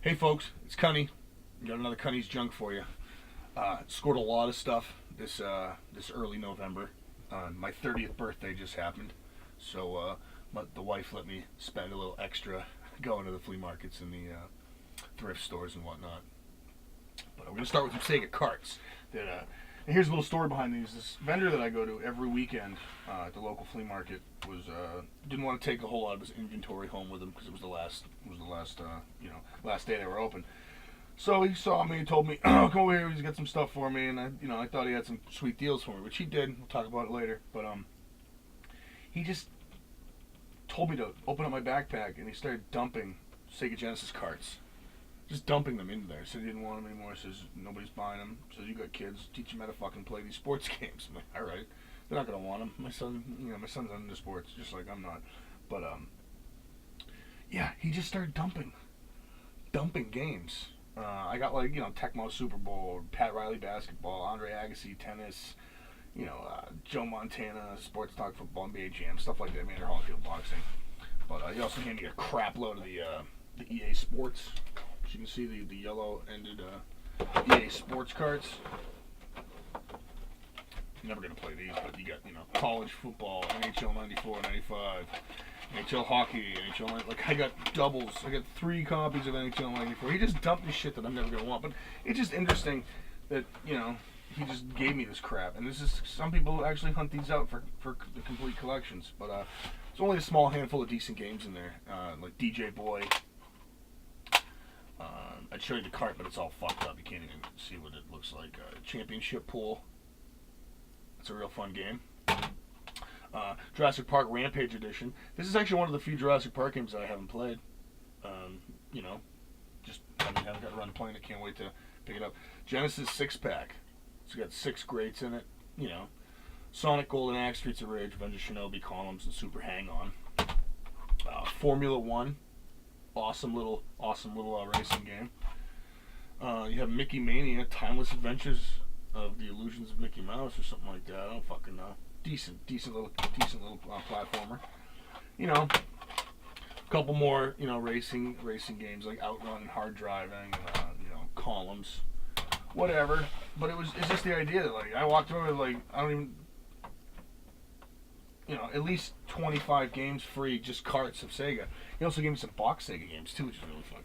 Hey folks, it's Cunny. Got another Cunny's junk for you. Scored a lot of stuff this early November. My 30th birthday just happened, so the wife let me spend a little extra going to the flea markets and the thrift stores and whatnot. But we're gonna start with some Sega carts. And here's a little story behind these. This vendor that I go to every weekend at the local flea market didn't want to take a whole lot of his inventory home with him because it was the last day they were open. So he saw me and told me, "Oh, come over here, he's got some stuff for me." And I thought he had some sweet deals for me, which he did. We'll talk about it later. But he just told me to open up my backpack, and he started dumping Sega Genesis carts. Just dumping them in there. Said he didn't want them anymore. Says nobody's buying them. Says you got kids, teach them how to fucking play these sports games. I'm like, all right, they're not gonna want them. My son's into sports, just like I'm not. But yeah, he just started dumping games. I got Tecmo Super Bowl, Pat Riley basketball, Andre Agassi tennis, Joe Montana sports talk football, NBA Jam, stuff like that. Evander Holyfield boxing. But he also handed me a crap load of the EA Sports. You can see the yellow-ended EA Sports cards. I'm never going to play these, but you got, college football, NHL 94, 95, NHL hockey, NHL 90. Like, I got doubles. I got 3 copies of NHL 94. He just dumped this shit that I'm never going to want. But it's just interesting that, he just gave me this crap. And some people actually hunt these out for the complete collections. But there's only a small handful of decent games in there, like DJ Boy. I'd show you the cart, but it's all fucked up. You can't even see what it looks like. Championship Pool. It's a real fun game. Jurassic Park Rampage Edition. This is actually one of the few Jurassic Park games that I haven't played. I haven't got around to playing it. Can't wait to pick it up. Genesis 6-pack. It's got 6 greats in it. Sonic Golden Axe, Streets of Rage, Revenge of Shinobi, Columns, and Super Hang-On. Formula 1. Awesome little racing game. You have Mickey Mania, Timeless Adventures of the Illusions of Mickey Mouse or something like that. I don't fucking know. Decent little platformer. A couple more racing games like Outrun, Hard Driving, Columns, whatever. But it's just the idea that I walked over I don't even. At least 25 games free, just carts of Sega. He also gave me some box Sega games too, which is really fun.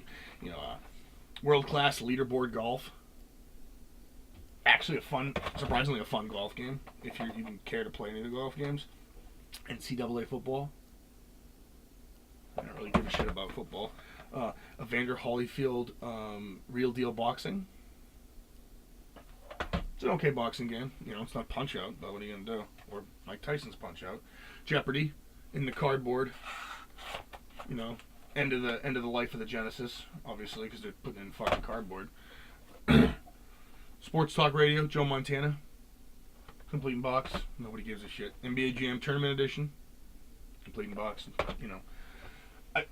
World Class Leaderboard Golf. Actually surprisingly a fun golf game, if you even care to play any of the golf games. NCAA football. I don't really give a shit about football. Evander Holyfield Real Deal Boxing. It's an okay boxing game. It's not Punch-Out, but what are you going to do? Or Mike Tyson's Punch-Out. Jeopardy in the cardboard. End of the life of the Genesis, obviously, because they're putting in fucking cardboard. Sports Talk Radio, Joe Montana. Complete in box. Nobody gives a shit. NBA Jam Tournament Edition. Complete in box.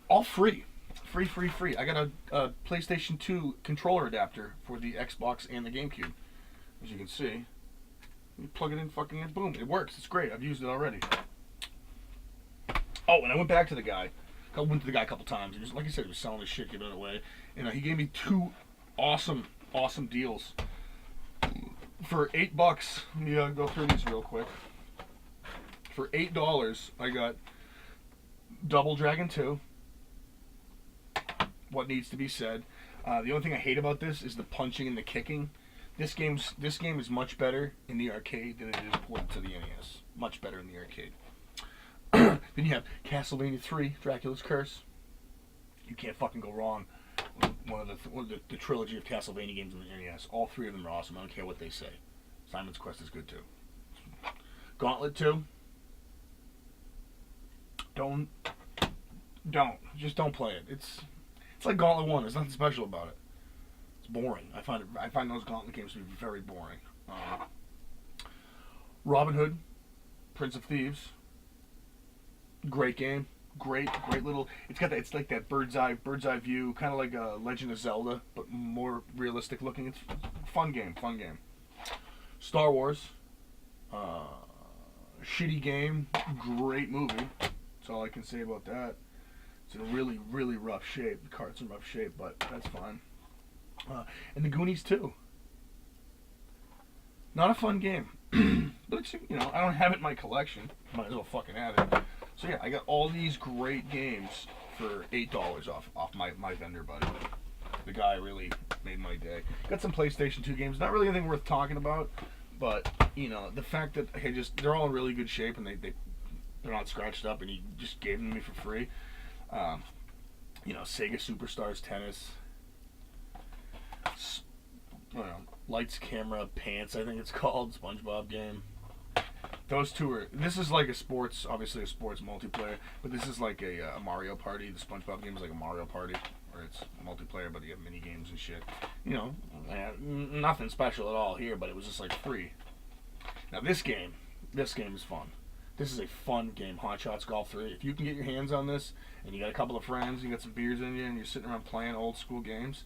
All free. Free. I got a PlayStation 2 controller adapter for the Xbox and the GameCube. As you can see, you plug it in, boom, it works. It's great. I've used it already. Oh, and I went back to the guy. I went to the guy a couple times. He was, like I said, he was selling his shit, giving it away. And he gave me 2 awesome deals for $8. Let me go through these real quick. For $8, I got Double Dragon 2. What needs to be said. The only thing I hate about this is the punching and the kicking. This game is much better in the arcade than it is ported to the NES. Much better in the arcade. Then you have Castlevania 3, Dracula's Curse. You can't fucking go wrong with one of the trilogy of Castlevania games in the NES. All 3 of them are awesome. I don't care what they say. Simon's Quest is good too. Gauntlet 2. Just don't play it. It's like Gauntlet 1. There's nothing special about it. It's boring. I find those Gauntlet games to be very boring. Robin Hood, Prince of Thieves. Great game. Great little. It's like that bird's eye view, kind of like a Legend of Zelda, but more realistic looking. It's fun game. Star Wars. Shitty game. Great movie. That's all I can say about that. It's in really, really rough shape. The cart's in rough shape, but that's fine. And the Goonies 2. Not a fun game. But it's, I don't have it in my collection. Might as well fucking have it. So yeah, I got all these great games for $8 off my vendor buddy. The guy really made my day. Got some PlayStation 2 games. Not really anything worth talking about, but the fact that they're all in really good shape and they're not scratched up, and he just gave them to me for free. Sega Superstars Tennis. Lights, Camera, Pants, I think it's called. SpongeBob game. Those two are. This is like obviously a sports multiplayer, but this is like a Mario Party. The SpongeBob game is like a Mario Party, where it's multiplayer, but you have mini games and shit. Nothing special at all here, but it was just like free. Now this game is fun. This is a fun game, Hot Shots Golf 3. If you can get your hands on this, and you got a couple of friends, you got some beers in you, and you're sitting around playing old school games,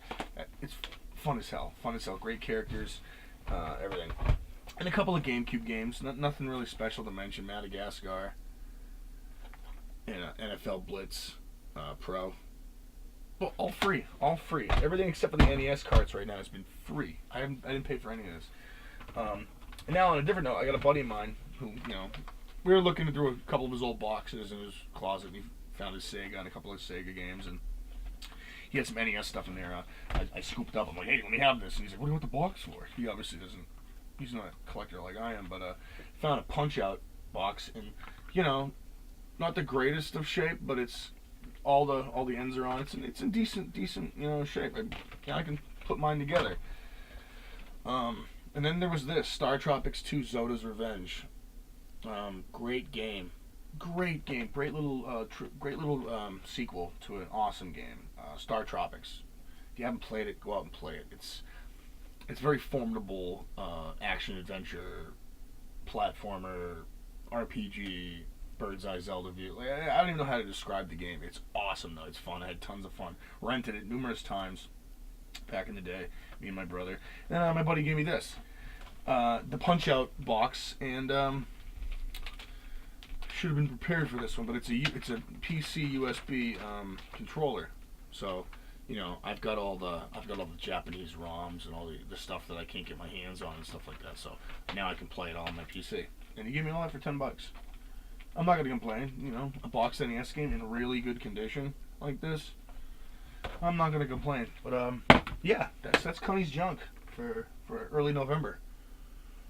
it's fun as hell. Fun as hell. Great characters, everything. And a couple of GameCube games. Nothing really special to mention. Madagascar, and NFL Blitz Pro. Well, all free. All free. Everything except for the NES carts right now has been free. I didn't pay for any of this. And now on a different note, I got a buddy of mine who, we were looking through a couple of his old boxes in his closet, and he found his Sega and a couple of Sega games, and he had some NES stuff in there. I scooped up. I'm like, hey, let me have this. And he's like, what do you want the box for? He obviously doesn't. He's not a collector like I am, but found a Punch-Out box, and not the greatest of shape, but it's all the ends are on. It's in decent shape. I can put mine together. And then there was this Star Tropics 2: Zoda's Revenge. Great game. Great game. Great little sequel to an awesome game. Star Tropics. If you haven't played it, go out and play it. It's very formidable action adventure, platformer, RPG, bird's eye Zelda view. I don't even know how to describe the game. It's awesome though. It's fun. I had tons of fun. Rented it numerous times back in the day. Me and my brother. And my buddy gave me this, the Punch-Out box, and should have been prepared for this one, but it's a PC USB controller. So. I've got all the Japanese ROMs and all the stuff that I can't get my hands on and stuff like that. So now I can play it all on my PC. And he gave me all that for $10. I'm not gonna complain. A boxed NES game in really good condition like this, I'm not gonna complain. But yeah, that's Cunny's junk for early November.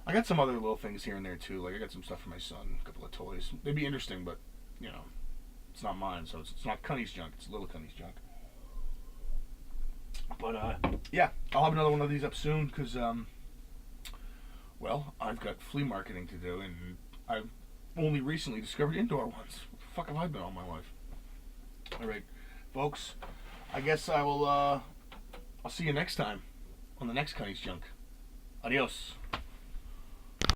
I got some other little things here and there too. Like I got some stuff for my son, a couple of toys. They'd be interesting, but it's not mine, so it's not Cunny's junk. It's little Cunny's junk. But yeah, I'll have another one of these up soon because I've got flea marketing to do, and I've only recently discovered indoor ones. What the fuck have I been all my life? All right, folks, I guess I'll see you next time on the next Cunny's Junk. Adios.